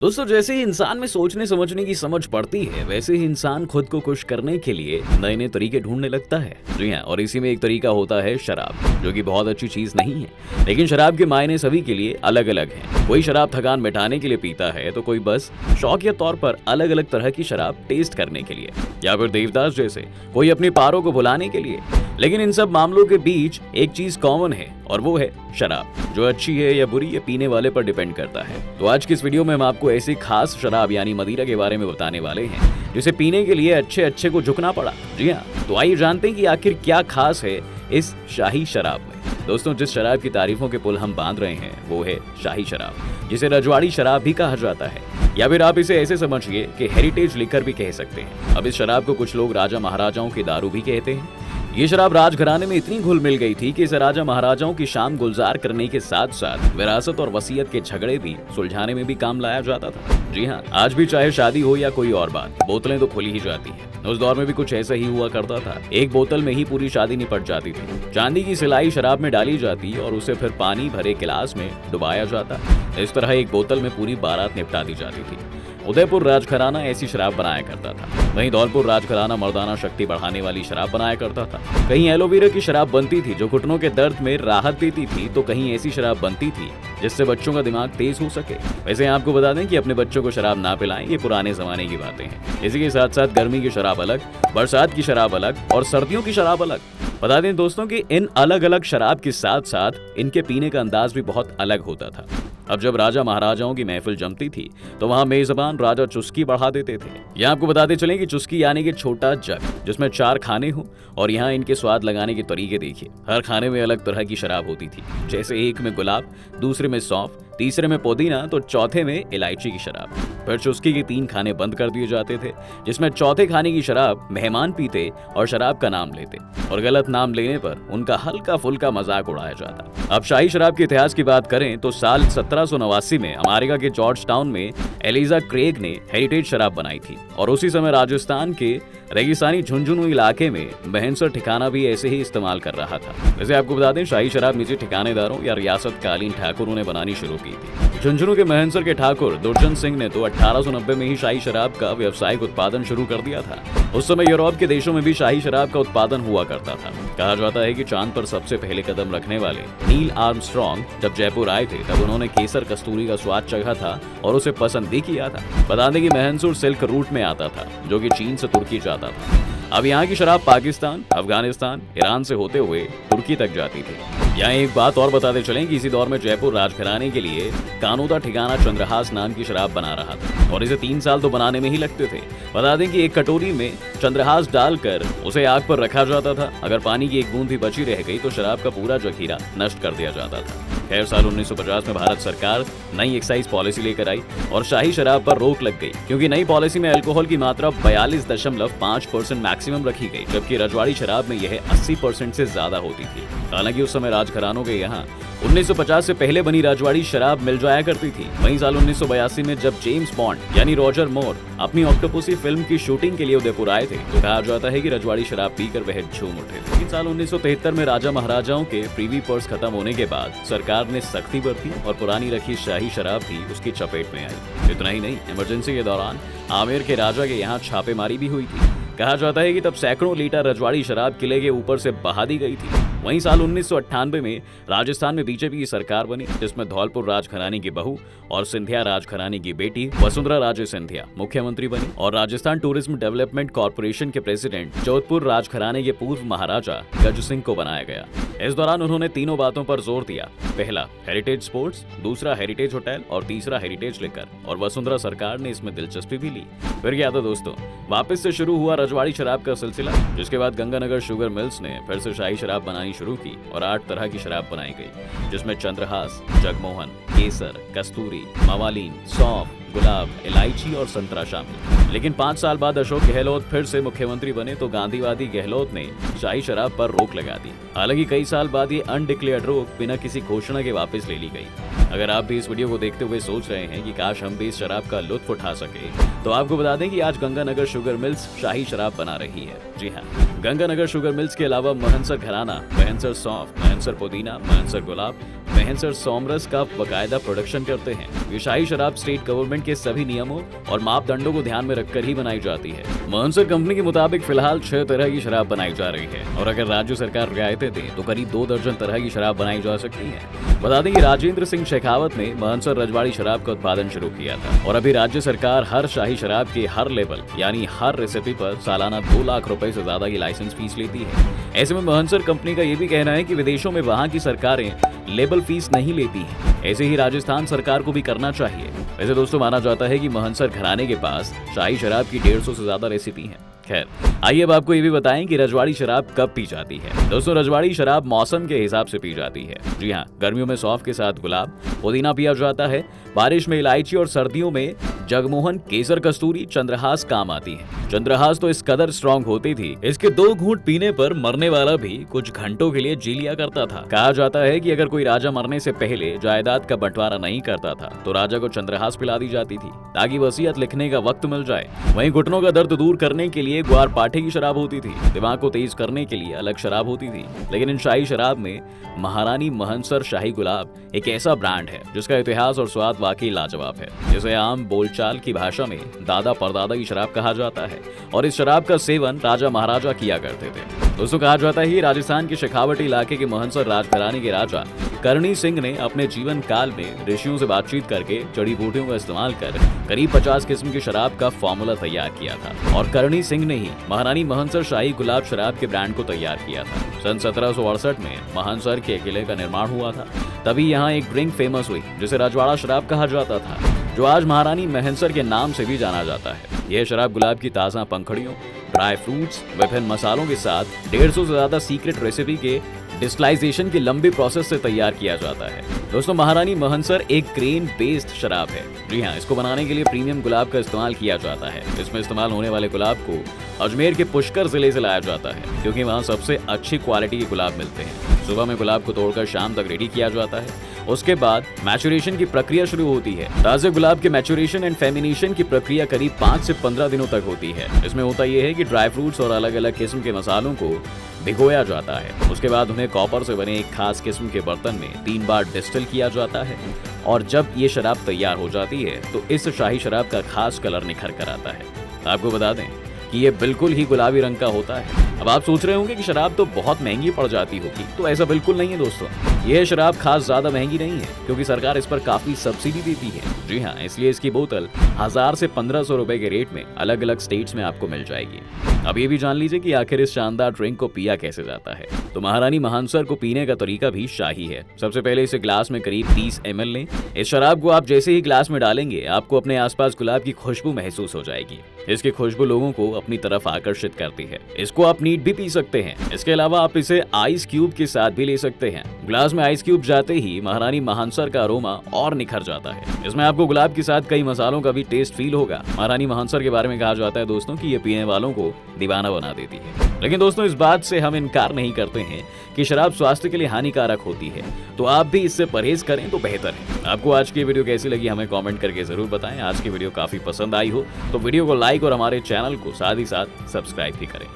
दोस्तों, जैसे ही इंसान में सोचने समझने की समझ बढ़ती है, वैसे ही इंसान खुद को खुश करने के लिए नए नए तरीके ढूंढने लगता है। जी हाँ, और इसी में एक तरीका होता है शराब, जो कि बहुत अच्छी चीज नहीं है। लेकिन शराब के मायने सभी के लिए अलग अलग हैं। कोई शराब थकान मिटाने के लिए पीता है, तो कोई बस शौकिया तौर पर अलग अलग तरह की शराब टेस्ट करने के लिए, या फिर देवदास जैसे कोई अपनी पारों को भुलाने के लिए। लेकिन इन सब मामलों के बीच एक चीज कॉमन है, और वो है शराब। जो अच्छी है या बुरी, ये पीने वाले पर डिपेंड करता है। तो आज की इस वीडियो में हम आपको ऐसी खास शराब यानी मदिरा के बारे में बताने वाले हैं, जिसे पीने के लिए अच्छे अच्छे को झुकना पड़ा। जी हाँ, तो आइए जानते हैं कि आखिर क्या खास है इस शाही शराब में। दोस्तों, जिस शराब की तारीफों के पुल हम बांध रहे हैं, वो है शाही शराब, जिसे रजवाड़ी शराब भी कहा जाता है, या फिर आप इसे ऐसे समझिए कि हेरिटेज लिकर भी कह सकते हैं। अब इस शराब को कुछ लोग राजा महाराजाओं की दारू भी कहते हैं। ये शराब राजघराने में इतनी घुल मिल गई थी कि इसे राजा महाराजाओं की शाम गुलजार करने के साथ साथ विरासत और वसीयत के झगड़े भी सुलझाने में भी काम लाया जाता था। जी हाँ, आज भी चाहे शादी हो या कोई और बात, बोतलें तो खुली ही जाती हैं। उस दौर में भी कुछ ऐसा ही हुआ करता था। एक बोतल में ही पूरी शादी निपट जाती थी। चांदी की सिलाई शराब में डाली जाती और उसे फिर पानी भरे गिलास में डुबाया जाता। इस तरह एक बोतल में पूरी बारात निपटा दी जाती थी। उदयपुर राजघराना ऐसी शराब बनाया करता था। वहीं धौलपुर राजघराना मर्दाना शक्ति बढ़ाने वाली शराब बनाया करता था। कहीं एलोवेरा की शराब बनती थी जो घुटनों के दर्द में राहत देती थी, तो कहीं ऐसी शराब बनती थी जिससे बच्चों का दिमाग तेज हो सके। वैसे आपको बता दें कि अपने बच्चों को शराब ना पिलाएं, ये पुराने जमाने की बातें हैं। इसी के साथ साथ गर्मी की शराब अलग, बरसात की शराब अलग और सर्दियों की शराब अलग। बता दें दोस्तों कि इन अलग अलग शराब के साथ साथ इनके पीने का अंदाज भी बहुत अलग होता था। अब जब राजा महाराजाओं की महफिल जमती थी, तो वहाँ मेजबान राजा चुस्की बढ़ा देते थे। यहाँ आपको बताते चलें कि चुस्की यानी कि छोटा जग, जिसमें 4 खाने हो, और यहाँ इनके स्वाद लगाने के तरीके देखिए। हर खाने में अलग तरह की शराब होती थी। जैसे एक में गुलाब, दूसरे में सौंफ, तीसरे में पुदीना, तो चौथे में इलायची की शराब। फिर चुस्की के 3 खाने बंद कर दिए जाते थे, जिसमें चौथे खाने की शराब मेहमान पीते और शराब का नाम लेते, और गलत नाम लेने पर उनका हल्का फुल्का मजाक उड़ाया जाता। अब शाही शराब के इतिहास की बात करें तो साल 1789 में अमेरिका के जॉर्ज टाउन में एलिजा क्रेग ने हेरिटेज शराब बनाई थी, और उसी समय राजस्थान के रेगिस्तानी झुंझुनू इलाके में बहनसर ठिकाना भी ऐसे ही इस्तेमाल कर रहा था। वैसे आपको बता दें, शाही शराब निजी ठिकानेदारों या रियासत कालीन ठाकुरों ने बनानी शुरू की थी। झुंझुनू के महनसर के ठाकुर दुर्जन सिंह ने तो 1890 में ही शाही शराब का व्यावसायिक उत्पादन शुरू कर दिया था। उस समय यूरोप के देशों में भी शाही शराब का उत्पादन हुआ करता था। कहा जाता है कि चांद पर सबसे पहले कदम रखने वाले नील आर्मस्ट्रॉन्ग जब जयपुर आए थे, तब उन्होंने केसर कस्तूरी का स्वाद चखा था और उसे पसंद भी किया था। बता दें कि महनसूर सिल्क रूट में आता था, जो कि चीन से तुर्की जाता था। अब यहाँ की शराब पाकिस्तान, अफगानिस्तान, ईरान से होते हुए तुर्की तक जाती थी। यहाँ एक बात और बताते चलें कि इसी दौर में जयपुर राजघराने के लिए कानूदा ठिकाना चंद्रहास नाम की शराब बना रहा था, और इसे 3 साल तो बनाने में ही लगते थे। बता दें कि एक कटोरी में चंद्रहास डालकर उसे आग पर रखा जाता था। अगर पानी की एक बूंद भी बची रह गई तो शराब का पूरा जखीरा नष्ट कर दिया जाता था। खैर, साल 1950 में भारत सरकार नई एक्साइज पॉलिसी लेकर आई और शाही शराब पर रोक लग गई, क्योंकि नई पॉलिसी में अल्कोहल की मात्रा 42.5% मैक्सिमम रखी गई, जबकि रजवाड़ी शराब में यह 80% से ज्यादा होती थी। हालांकि उस समय राजघरानों के यहाँ 1950 से पहले बनी रजवाड़ी शराब मिल जाया करती थी। वहीं साल 1982 में जब जेम्स बॉन्ड यानी रॉजर मोर अपनी ऑक्टोपसी फिल्म की शूटिंग के लिए उदयपुर आए थे, तो कहा जाता है कि रजवाड़ी शराब पीकर वह झूम उठे थे। साल 1973 में राजा महाराजाओं के प्रीवी पर्स खत्म होने के बाद सरकार ने सख्ती बरती और पुरानी रखी शाही शराब भी उसकी चपेट में आई। इतना ही नहीं, इमरजेंसी के दौरान आमेर के राजा के यहाँ छापेमारी भी हुई थी। कहा जाता है कि तब सैकड़ों लीटर रजवाड़ी शराब किले के ऊपर से बहा दी गई थी। वहीं साल 1998 में राजस्थान में बीजेपी की सरकार बनी, जिसमें धौलपुर राजघराने की बहू और सिंधिया राजघराने की बेटी वसुंधरा राजे सिंधिया मुख्यमंत्री बनी, और राजस्थान टूरिज्म डेवलपमेंट कॉर्पोरेशन के प्रेसिडेंट जोधपुर राजघराने के पूर्व महाराजा गज सिंह को बनाया गया। इस दौरान उन्होंने 3 बातों पर जोर दिया। पहला हेरिटेज स्पोर्ट्स, दूसरा हेरिटेज होटल और तीसरा हेरिटेज लिकर, और वसुंधरा सरकार ने इसमें दिलचस्पी भी ली। फिर क्या था दोस्तों, वापस से शुरू हुआ रजवाड़ी शराब का सिलसिला, जिसके बाद गंगानगर शुगर मिल्स ने फिर से शाही शराब बनानी शुरू की और 8 तरह की शराब बनाई गई, जिसमें चंद्रहास, जगमोहन, केसर, कस्तूरी, मवालीन, सौंफ, गुलाब, इलायची और संतरा शामिल। लेकिन 5 साल बाद अशोक गहलोत फिर से मुख्यमंत्री बने, तो गांधीवादी गहलोत ने शाही शराब पर रोक लगा दी। हालांकि कई साल बाद ये अनडिक्लेयर्ड रोक बिना किसी घोषणा के वापस ले ली गई। अगर आप भी इस वीडियो को देखते हुए सोच रहे हैं कि काश हम भी इस शराब का लुत्फ उठा सके, तो आपको बता दें कि आज गंगानगर शुगर मिल्स शाही शराब बना रही है। जी हाँ, गंगानगर शुगर मिल्स के अलावा महनसर घराना, महनसर सौंफ, महनसर पुदीना, महनसर गुलाब, महनसर सोमरस का बकायदा प्रोडक्शन करते हैं। ये शाही शराब स्टेट गवर्नमेंट के सभी नियमों और मापदंडों को ध्यान में रखकर ही बनाई जाती है। महनसर कंपनी के मुताबिक फिलहाल 6 तरह की शराब बनाई जा रही है और अगर राज्य सरकार रियायतें दे तो करीब 2 दर्जन तरह की शराब बनाई जा सकती है। बता दें कि राजेंद्र सिंह शेखावत ने महनसर रजवाड़ी शराब का उत्पादन शुरू किया था और अभी राज्य सरकार हर शाही शराब के हर लेवल यानी हर रेसिपी पर सालाना 2 लाख रुपए से ज्यादा की लाइसेंस फीस लेती है। ऐसे में महनसर कंपनी का ये भी कहना है कि विदेशों में वहाँ की सरकारें लेबल फीस नहीं लेती है। ऐसे ही राजस्थान सरकार को भी करना चाहिए। वैसे दोस्तों माना जाता है कि महनसर घराने के पास शाही शराब की 150 से ज्यादा रेसिपी है। खैर, आइए अब आपको ये भी बताएं कि रजवाड़ी शराब कब पी जाती है। दोस्तों रजवाड़ी शराब मौसम के हिसाब से पी जाती है। जी हाँ, गर्मियों में सौंफ के साथ गुलाब, पुदीना पिया जाता है, बारिश में इलायची और सर्दियों में जगमोहन, केसर कस्तूरी, चंद्रहास काम आती है। चंद्रहास तो इस कदर स्ट्रॉन्ग होती थी, इसके 2 घूंट पीने पर मरने वाला भी कुछ घंटों के लिए जी लिया करता था। कहा जाता है कि अगर कोई राजा मरने से पहले जायदाद का बंटवारा नहीं करता था तो राजा को चंद्रहास पिला दी जाती थी ताकि वसीयत लिखने का वक्त मिल जाए। वहीं घुटनों का दर्द दूर करने के लिए ग्वार पाठे की शराब होती थी। दिमाग को तेज करने के लिए अलग शराब होती थी। लेकिन इन शाही शराब में महारानी महनसर शाही गुलाब एक ऐसा ब्रांड है जिसका इतिहास और स्वाद वाकई लाजवाब है, जिसे आम बोलचाल की भाषा में दादा परदादा की शराब कहा जाता है और इस शराब का सेवन राजा महाराजा किया करते थे। दोस्तों कहा जाता है राजस्थान के शेखावटी इलाके के महनसर राजघराने के राजा करणी सिंह ने अपने जीवन काल में ऋषियों से बातचीत करके जड़ी बूटियों का इस्तेमाल कर करीब 50 किस्म की शराब का फॉर्मूला तैयार किया था और करणी सिंह ने ही महारानी महनसर शाही गुलाब शराब के ब्रांड को तैयार किया था। सन 1768 में महनसर के किले का निर्माण हुआ था। तभी यहाँ एक ड्रिंक फेमस हुई जिसे रजवाड़ा शराब कहा जाता था, जो आज महारानी महनसर के नाम से भी जाना जाता है। यह शराब गुलाब की ताजा पंखड़ियों, ड्राई फ्रूट्स, विभिन्न मसालों के साथ 150 से ज्यादा सीक्रेट रेसिपी के डिस्टिलाइजेशन की लंबी प्रोसेस से तैयार किया जाता है। दोस्तों महारानी महनसर एक ग्रेन बेस्ड शराब है। जी हाँ, इसको बनाने के लिए प्रीमियम गुलाब का इस्तेमाल किया जाता है। इसमें इस्तेमाल होने वाले गुलाब को अजमेर के पुष्कर जिले से लाया जाता है क्योंकि वहाँ सबसे अच्छी क्वालिटी के गुलाब मिलते हैं। सुबह में गुलाब को तोड़कर शाम तक रेडी किया जाता है। उसके बाद मैचुरेशन की प्रक्रिया शुरू होती है। ताजे गुलाब के मैचुरेशन एंड फेमिनेशन की प्रक्रिया करीब 5 से 15 दिनों तक होती है। इसमें होता यह है कि ड्राई फ्रूट्स और अलग अलग किस्म के मसालों को भिगोया जाता है। उसके बाद उन्हें कॉपर से बने एक खास किस्म के बर्तन में 3 बार डिस्टिल किया जाता है और जब ये शराब तैयार हो जाती है तो इस शाही शराब का खास कलर निखर कर आता है। आपको बता दें कि ये बिल्कुल ही गुलाबी रंग का होता है। अब आप सोच रहे होंगे कि शराब तो बहुत महंगी पड़ जाती होगी, तो ऐसा बिल्कुल नहीं है दोस्तों। यह शराब खास ज्यादा महंगी नहीं है क्योंकि सरकार इस पर काफी सब्सिडी देती है। जी हाँ, इसलिए इसकी बोतल 1000 से 1500 रुपए के रेट में अलग अलग स्टेट्स में आपको मिल जाएगी। अब ये भी जान लीजिए कि आखिर इस शानदार ड्रिंक को पिया कैसे जाता है। तो महारानी महनसर को पीने का तरीका भी शाही है। सबसे पहले इसे ग्लास में करीब 30 ml लें। इस शराब को आप जैसे ही ग्लास में डालेंगे आपको अपने आसपास गुलाब की खुशबू महसूस हो जाएगी। इसकी खुशबू लोगों को अपनी तरफ आकर्षित करती है। इसको आप नीट भी पी सकते हैं। इसके अलावा आप इसे आइस क्यूब के साथ भी ले सकते हैं। ग्लास में आइस क्यूब जाते ही महारानी महनसर का अरोमा और निखर जाता है। इसमें आपको गुलाब के साथ कई मसालों का भी टेस्ट फील होगा। महारानी महनसर के बारे में कहा जाता है दोस्तों कि ये पीने वालों को दीवाना बना देती है। लेकिन दोस्तों इस बात से हम इनकार नहीं करते हैं कि शराब स्वास्थ्य के लिए हानिकारक होती है, तो आप भी इससे परहेज करें तो बेहतर है। आपको आज की वीडियो कैसी लगी हमें कमेंट करके जरूर बताएं। आज की वीडियो काफी पसंद आई हो तो वीडियो को लाइक और हमारे चैनल को साथ ही साथ सब्सक्राइब भी करें।